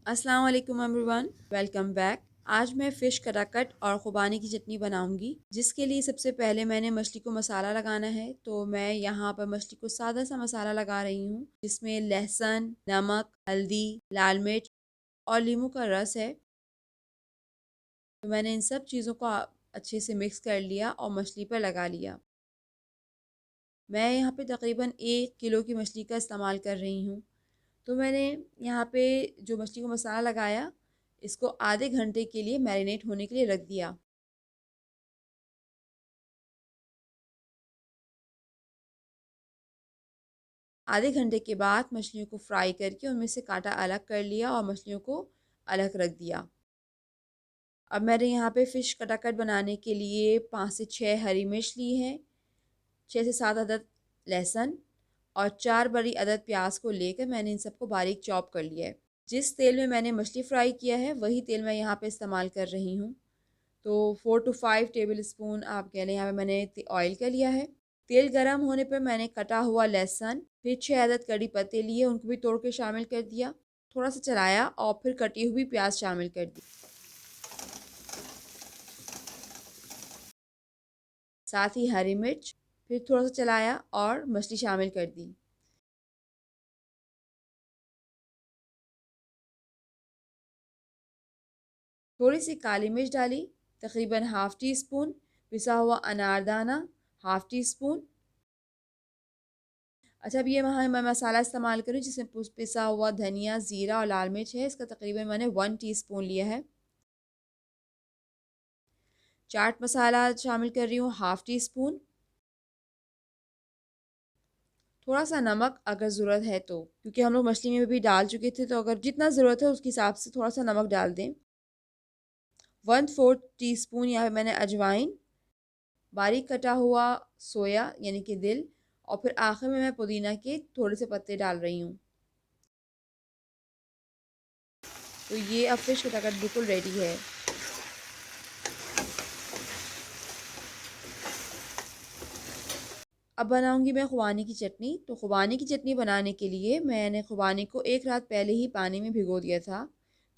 अस्सलाम वालेकुम everyone, welcome back. आज मैं फ़िश कटाकट और ख़ुबानी की चटनी बनाऊंगी, जिसके लिए सबसे पहले मैंने मछली को मसाला लगाना है। तो मैं यहाँ पर मछली को सादा सा मसाला लगा रही हूँ, जिसमें लहसुन, नमक, हल्दी, लाल मिर्च और नींबू का रस है। तो मैंने इन सब चीज़ों को अच्छे से मिक्स कर लिया और मछली पर लगा लिया। मैं यहाँ पे तकरीबन 1 किलो की मछली का इस्तेमाल कर रही हूँ। तो मैंने यहाँ पे जो मछली को मसाला लगाया, इसको आधे घंटे के लिए मैरिनेट होने के लिए रख दिया। आधे घंटे के बाद मछलियों को फ्राई करके उनमें से कांटा अलग कर लिया और मछलियों को अलग रख दिया। अब मैंने यहाँ पे फ़िश कटाकट बनाने के लिए 5 से 6 हरी मिर्च ली है, 6 से 7 अदद लहसुन और 4 बड़ी अदद प्याज को लेकर मैंने इन सबको बारीक चॉप कर लिया है। जिस तेल में मैंने मछली फ्राई किया है, वही तेल मैं यहाँ पे इस्तेमाल कर रही हूँ। तो 4 to 5 टेबल स्पून आप कह लें, यहाँ पे मैंने ऑयल का लिया है। तेल गरम होने पर मैंने कटा हुआ लहसुन, फिर 6 अदद कड़ी पत्ते लिए, उनको भी तोड़ के शामिल कर दिया। थोड़ा सा चलाया और फिर कटी हुई प्याज शामिल कर दी। साथ ही हरी मिर्च, फिर थोड़ा सा चलाया और मछली शामिल कर दी। थोड़ी सी काली मिर्च डाली, तकरीबन हाफ़ टी स्पून। पिसा हुआ अनारदाना हाफ़ टी स्पून। अच्छा, अब ये वहाँ मैं मसाला इस्तेमाल करूँ जिसमें पिसा हुआ धनिया, ज़ीरा और लाल मिर्च है। इसका तकरीबन मैंने 1 टीस्पून लिया है। चाट मसाला शामिल कर रही हूँ हाफ़ टी स्पून। थोड़ा सा नमक अगर ज़रूरत है तो, क्योंकि हम लोग मछली में भी डाल चुके थे, तो अगर जितना ज़रूरत है उसके हिसाब से थोड़ा सा नमक डाल दें। 1/4 टीस्पून यहाँ पे मैंने अजवाइन, बारीक कटा हुआ सोया यानी कि दिल, और फिर आखिर में मैं पुदीना के थोड़े से पत्ते डाल रही हूँ। तो ये अब फिश कटाकट बिल्कुल रेडी है। अब बनाऊंगी मैं खुबानी की चटनी। तो खुबानी की चटनी बनाने के लिए मैंने खुबानी को एक रात पहले ही पानी में भिगो दिया था।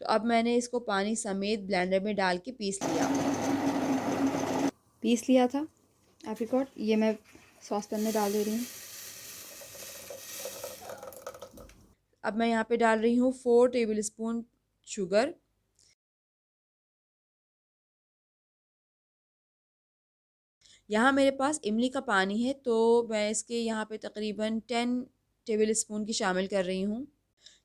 तो अब मैंने इसको पानी समेत ब्लेंडर में डाल के पीस लिया था। एप्रिकॉट ये मैं सॉस पैन में डाल दे रही हूँ। अब मैं यहाँ पे डाल रही हूँ 4 टेबल स्पून शुगर। यहाँ मेरे पास इमली का पानी है, तो मैं इसके यहाँ पे तकरीबन 10 टेबल स्पून की शामिल कर रही हूँ।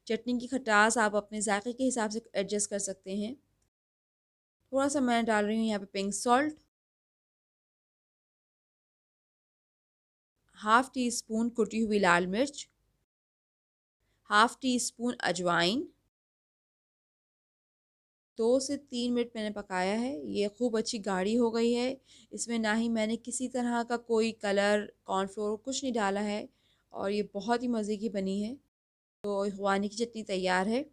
चटनी की खटास आप अपने जायके के हिसाब से एडजस्ट कर सकते हैं। थोड़ा सा मैं डाल रही हूँ यहाँ पे pink salt, half tea spoon कुटी हुई लाल मिर्च, हाफ़ टी स्पून अजवाइन। 2 से 3 मिनट मैंने पकाया है। ये खूब अच्छी गाढ़ी हो गई है। इसमें ना ही मैंने किसी तरह का कोई कलर, कॉर्नफ्लोर कुछ नहीं डाला है, और ये बहुत ही मज़े की बनी है। तो खुबानी की चटनी तैयार है।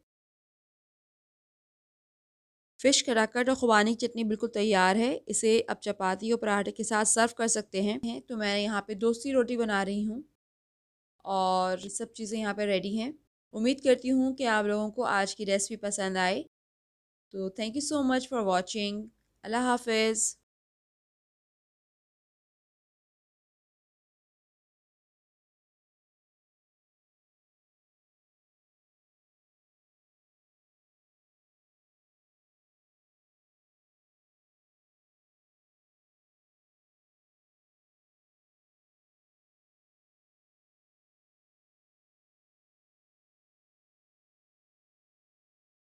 फ़िश कड़ाकट और खुबानी की चटनी बिल्कुल तैयार है। इसे अब चपाती और पराठे के साथ सर्व कर सकते हैं। तो मैं यहाँ पे दोस्ती रोटी बना रही हूँ और ये सब चीज़ें यहाँ पे रेडी हैं। उम्मीद करती हूँ कि आप लोगों को आज की रेसिपी पसंद आए। तो thank you so much for watching. अल्लाह हाफ़िज़।